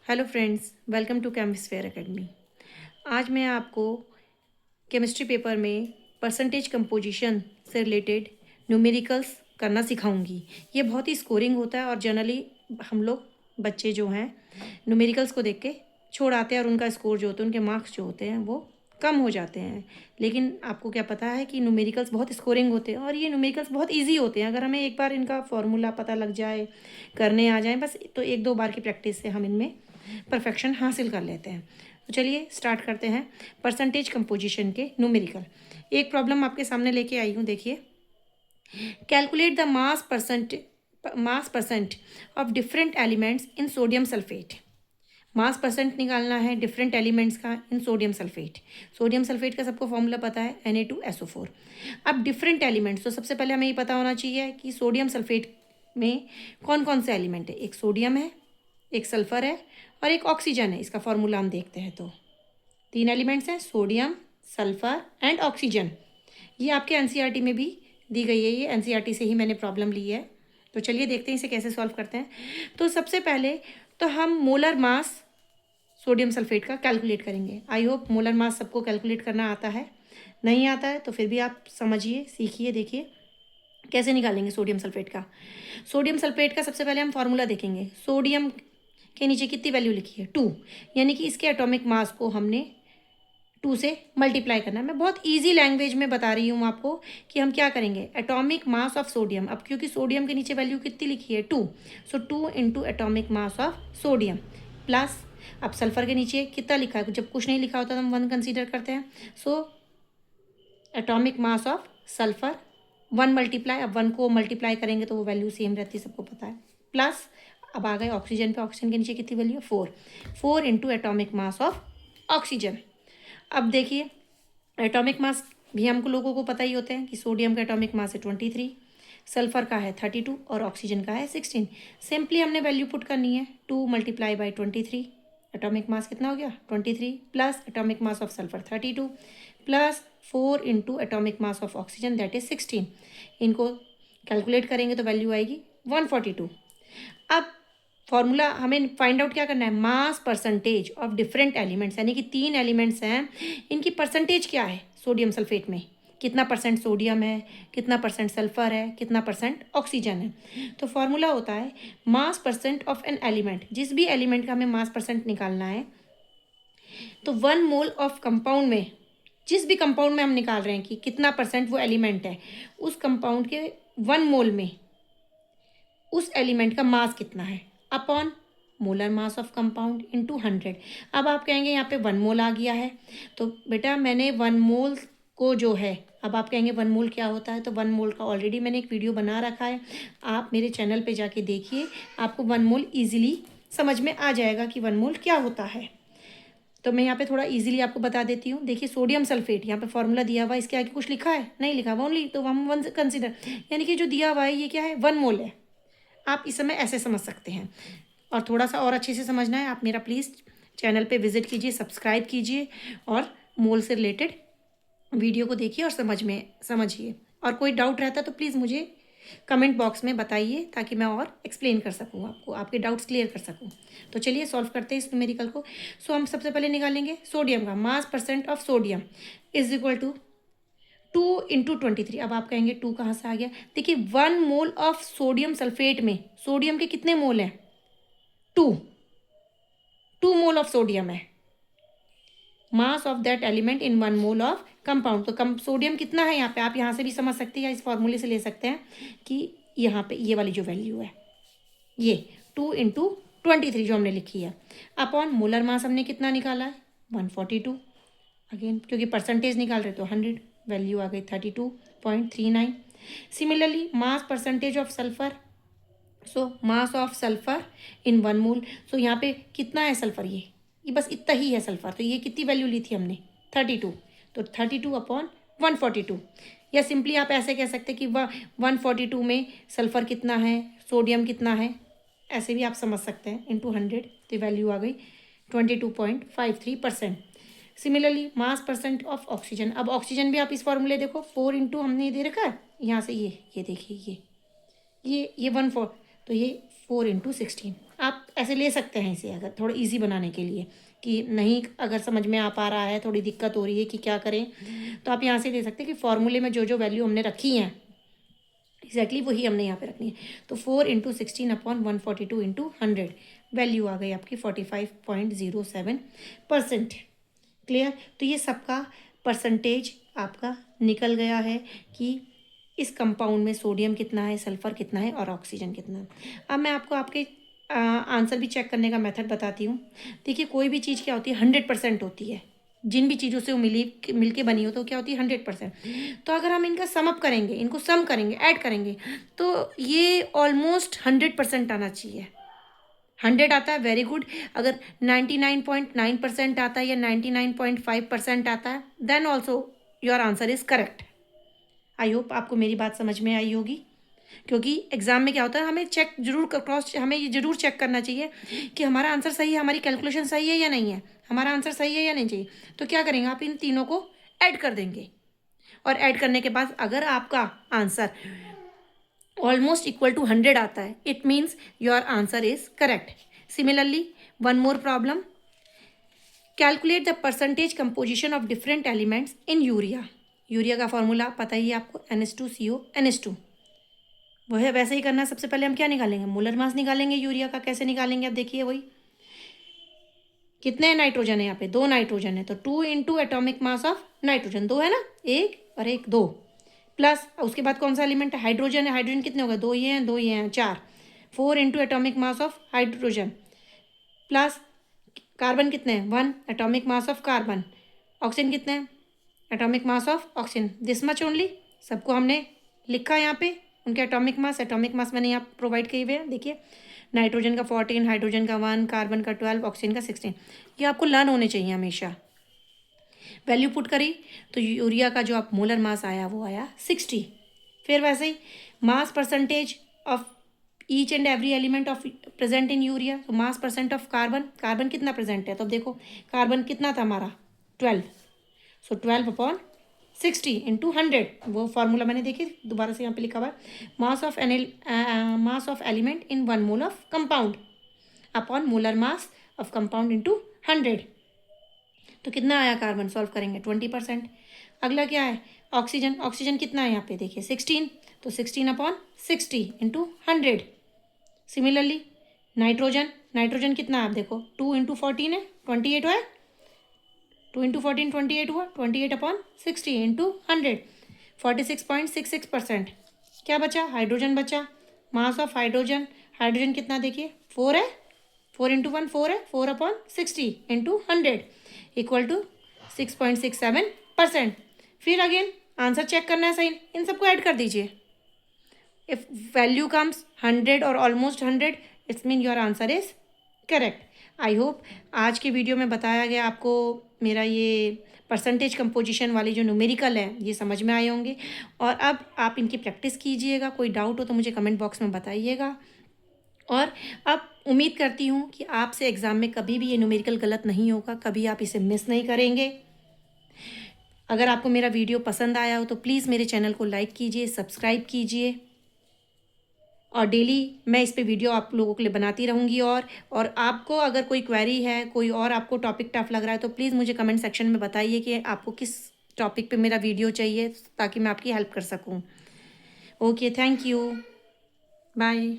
Hello friends, welcome to Chemisphere academy. आज मैं आपको केमिस्ट्री पेपर में परसेंटेज कंपोजिशन से रिलेटेड न्यूमेरिकल्स करना सिखाऊंगी। ये बहुत ही स्कोरिंग होता है और जनरली हम लोग बच्चे जो हैं न्यूमेरिकल्स को देख के छोड़ आते हैं और उनका स्कोर जो होता है, उनके मार्क्स जो होते हैं वो कम हो जाते हैं। लेकिन आपको क्या पता है कि न्यूमेरिकल्स बहुत स्कोरिंग होते हैं और ये न्यूमेरिकल्स बहुत इजी होते हैं। अगर हमें एक बार इनका फॉर्मूला पता लग जाए, करने आ जाए बस, तो एक दो बार की प्रैक्टिस से हम इनमें परफेक्शन हासिल कर लेते हैं। तो चलिए स्टार्ट करते हैं परसेंटेज कंपोजिशन के न्यूमेरिकल। एक प्रॉब्लम आपके सामने लेके आई हूँ, देखिए। Calculate the mass percent of different elements in sodium sulphate. Mass percent निकालना है डिफरेंट एलिमेंट्स का इन सोडियम सल्फेट। सोडियम सल्फेट का सबको फॉर्मूला पता है, Na2SO4। अब डिफरेंट एलिमेंट्स, तो सबसे पहले हमें ये पता होना चाहिए कि सोडियम सल्फेट में कौन कौन से एलिमेंट है। एक सोडियम है, एक सल्फर है और एक ऑक्सीजन है। इसका फॉर्मूला हम देखते हैं तो 3 एलिमेंट्स हैं, सोडियम, सल्फर एंड ऑक्सीजन। ये आपके एनसीईआरटी में भी दी गई है, ये एनसीईआरटी से ही मैंने प्रॉब्लम ली है। तो चलिए देखते हैं इसे कैसे सॉल्व करते हैं। तो सबसे पहले तो हम मोलर मास सोडियम सल्फेट का कैलकुलेट करेंगे। आई होप मोलर मास सबको कैलकुलेट करना आता है। नहीं आता है तो फिर भी आप समझिए, सीखिए, देखिए कैसे निकालेंगे सोडियम सल्फेट का। सोडियम सल्फेट का सबसे पहले हम फार्मूला देखेंगे। सोडियम के नीचे कितनी वैल्यू लिखी है, 2, यानी कि इसके एटॉमिक मास को हमने 2 से मल्टीप्लाई करना है। मैं बहुत इजी लैंग्वेज में बता रही हूँ आपको कि हम क्या करेंगे। एटॉमिक मास ऑफ सोडियम, अब क्योंकि सोडियम के नीचे वैल्यू कितनी लिखी है, 2, सो 2 into atomic mass of sodium plus, अब सल्फर के नीचे कितना लिखा है, जब कुछ नहीं लिखा होता तो हम 1 कंसीडर करते हैं। So atomic mass of sulphur 1 multiply, अब 1 को मल्टीप्लाई करेंगे तो वो वैल्यू सेम रहती है, सबको पता है। प्लस अब आ गए ऑक्सीजन पे, ऑक्सीजन के नीचे कितनी वैल्यू है, 4 into atomic mass of oxygen. अब देखिए एटॉमिक मास भी हमको लोगों को पता ही होते हैं कि सोडियम का एटॉमिक मास है 23, सल्फर का है 32 और ऑक्सीजन का है 16। सिंपली हमने वैल्यू पुट करनी है, 2 मल्टीप्लाई बाई 23, एटॉमिक मास कितना हो गया 23, plus atomic mass of sulphur 32 plus 4 into atomic mass of oxygen that is 16। इनको कैलकुलेट करेंगे तो वैल्यू आएगी 142। अब फॉर्मूला हमें फाइंड आउट क्या करना है, मास परसेंटेज ऑफ डिफरेंट एलिमेंट्स, यानी कि 3 एलिमेंट्स हैं, इनकी परसेंटेज क्या है सोडियम सल्फेट में, कितना परसेंट सोडियम है, कितना परसेंट सल्फर है, कितना परसेंट ऑक्सीजन है। तो फॉर्मूला होता है मास परसेंट ऑफ एन एलिमेंट। जिस भी एलिमेंट का हमें मास परसेंट निकालना है तो 1 मोल ऑफ कंपाउंड में, जिस भी कंपाउंड में हम निकाल रहे हैं कि कितना परसेंट वो एलिमेंट है, उस कंपाउंड के 1 मोल में उस एलिमेंट का मास कितना है upon molar mass of compound into 100। अब आप कहेंगे यहाँ पे 1 मोल आ गया है, तो बेटा मैंने 1 मोल को जो है, अब आप कहेंगे 1 मोल क्या होता है, तो 1 मोल का ऑलरेडी मैंने एक वीडियो बना रखा है, आप मेरे चैनल पे जाके देखिए, आपको 1 मोल ईजिली समझ में आ जाएगा कि 1 मोल क्या होता है। तो मैं यहाँ पे थोड़ा इजीली आपको बता देती हूँ। देखिए सोडियम सल्फेट, यहाँ पे फॉर्मूला दिया हुआ है, इसके आगे कुछ लिखा है, नहीं लिखा हुआ, ओनली, तो हम 1 कंसिडर, यानी कि जो दिया हुआ है ये क्या है, 1 मोल है। आप इस समय ऐसे समझ सकते हैं। और थोड़ा सा और अच्छे से समझना है, आप मेरा प्लीज़ चैनल पे विजिट कीजिए, सब्सक्राइब कीजिए और मोल से रिलेटेड वीडियो को देखिए और समझिए। और कोई डाउट रहता तो प्लीज़ मुझे कमेंट बॉक्स में बताइए, ताकि मैं और एक्सप्लेन कर सकूँ आपको, आपके डाउट्स क्लियर कर सकूँ। तो चलिए सॉल्व करते हैं इस न्यूमेरिकल को। सो हम सबसे पहले निकालेंगे सोडियम का mass percent of sodium is equal to 2 into 23। अब आप कहेंगे 2 कहाँ से आ गया, देखिए 1 मोल ऑफ सोडियम सल्फेट में सोडियम के कितने मोल हैं, 2 मोल ऑफ सोडियम है, mass of that element in 1 mole of compound. तो कम सोडियम कितना है यहाँ पे, आप यहाँ से भी समझ सकते हैं या इस फॉर्मूले से ले सकते हैं कि यहाँ पे ये वाली जो वैल्यू है ये 2 इंटू 23 जो हमने लिखी है अपॉन मोलर मास हमने कितना निकाला है 142। अगेन क्योंकि परसेंटेज निकाल रहे तो 100, वैल्यू आ गई 32.39। Similarly mass percentage of sulphur, so mass of sulphur in 1 मोल, सो यहाँ पे कितना है सल्फर, ये बस इतना ही है सल्फर, तो ये कितनी वैल्यू ली थी हमने 32, तो 32 अपॉन 142। या सिंपली आप ऐसे कह सकते कि 142 में सल्फर कितना है, सोडियम कितना है, ऐसे भी आप समझ सकते हैं, इंटू 100, तो वैल्यू आ गई 22.53%। Similarly mass percent of oxygen, अब ऑक्सीजन भी आप इस फॉर्मूले देखो, 4 इंटू हमने दे रखा है यहाँ से, ये देखिए ये 1 4, तो ये 4 इंटू 16, आप ऐसे ले सकते हैं इसे, अगर थोड़ा इजी बनाने के लिए कि नहीं अगर समझ में आ पा रहा है, थोड़ी दिक्कत हो रही है कि क्या करें, तो आप यहाँ से ले सकते हैं कि फॉर्मूले में जो जो वैल्यू हमने रखी हैं एग्जैक्टली वही हमने यहाँ पे रखनी है। तो 4 × 16/142 × 100 वैल्यू आ गई आपकी 45.07%। क्लियर। तो ये सबका परसेंटेज आपका निकल गया है कि इस कंपाउंड में सोडियम कितना है, सल्फर कितना है और ऑक्सीजन कितना है। अब मैं आपको आपके आंसर भी चेक करने का मेथड बताती हूँ। देखिए कोई भी चीज़ क्या होती है 100% होती है, जिन भी चीज़ों से वो मिल के बनी हो तो क्या होती है 100%। तो अगर हम इनका सम अप करेंगे, इनको सम करेंगे, ऐड करेंगे, तो ये ऑलमोस्ट 100% आना चाहिए। 100 आता है वेरी गुड, अगर 99.9% आता है या 99.5% आता है then also your answer is correct. I hope आपको मेरी बात समझ में आई होगी, क्योंकि एग्जाम में क्या होता है हमें चेक जरूर हमें ये जरूर चेक करना चाहिए कि हमारा आंसर सही है, हमारी कैलकुलेशन सही है या नहीं है, हमारा आंसर सही है या नहीं चाहिए। तो क्या करेंगे आप इन तीनों को ऐड कर देंगे, और ऐड करने के बाद अगर आपका आंसर ऑलमोस्ट इक्वल टू 100 आता है it means your answer is correct. Similarly one more problem, calculate the percentage composition of different elements in urea. Urea का फॉर्मूला पता ही है आपको, NH2CO NH2। वह वैसे ही करना है। सबसे पहले हम क्या निकालेंगे, मोलर मास निकालेंगे यूरिया का। कैसे निकालेंगे अब देखिए, वही कितने नाइट्रोजन है यहाँ पे, 2 नाइट्रोजन है, तो 2 × एटॉमिक मास ऑफ नाइट्रोजन, 2 है ना, 1 और 1 2, प्लस उसके बाद कौन सा एलिमेंट है, हाइड्रोजन है। हाइड्रोजन कितने हो गए, 2 ये हैं 2 ये हैं 4, 4 × atomic mass of hydrogen, plus carbon कितने हैं 1 atomic mass of carbon, oxygen कितने हैं atomic mass of oxygen, this much only. सबको हमने लिखा यहाँ पे उनके एटॉमिक मास मैंने यहाँ प्रोवाइड किए हुए हैं। देखिए नाइट्रोजन का 14, हाइड्रोजन का 1, कार्बन का 12, ऑक्सीजन का 16। ये आपको लर्न होने चाहिए हमेशा। वैल्यू पुट करी तो यूरिया का जो आप मोलर मास आया वो आया 60। फिर वैसे ही mass percentage of each and every element of present in urea, तो mass percent of carbon, carbon कितना प्रेजेंट है, तो देखो कार्बन कितना था हमारा 12, सो 12/60 × 100। वो फार्मूला मैंने देखी दोबारा से यहाँ पे लिखा हुआ है, mass of element in 1 mole of compound upon molar mass of compound into 100। तो कितना आया कार्बन, सॉल्व करेंगे 20%। अगला क्या है ऑक्सीजन, ऑक्सीजन कितना है यहाँ पे देखिए 16, तो 16/60 × 100। सिमिलरली नाइट्रोजन, नाइट्रोजन कितना है आप देखो 2 × 14 है 28 है, 2 × 14 28 हुआ, 28/60 × 100, 46.66%। क्या बचा, हाइड्रोजन बचा, मास ऑफ हाइड्रोजन, हाइड्रोजन कितना देखिए 4 है, 4 × 1 4 है, 4/60 × 100 इक्वल टू 6.67%। फिर अगेन आंसर चेक करना है सही, इन सबको ऐड कर दीजिए। इफ वैल्यू कम्स 100 और almost 100 it's mean your answer is correct. I hope आज के वीडियो में बताया गया आपको मेरा ये परसेंटेज कंपोजिशन वाली जो न्यूमेरिकल है ये समझ में आए होंगे, और अब आप इनकी प्रैक्टिस कीजिएगा। कोई डाउट हो तो मुझे कमेंट बॉक्स में बताइएगा, और अब उम्मीद करती हूँ कि आपसे एग्ज़ाम में कभी भी ये न्यूमेरिकल गलत नहीं होगा, कभी आप इसे मिस नहीं करेंगे। अगर आपको मेरा वीडियो पसंद आया हो तो प्लीज़ मेरे चैनल को लाइक कीजिए, सब्सक्राइब कीजिए, और डेली मैं इस पे वीडियो आप लोगों के लिए बनाती रहूँगी। और आपको अगर कोई क्वेरी है, कोई और आपको टॉपिक टफ लग रहा है तो प्लीज़ मुझे कमेंट सेक्शन में बताइए कि आपको किस टॉपिक पे मेरा वीडियो चाहिए, ताकि मैं आपकी हेल्प कर सकूँ। Okay, thank you, bye.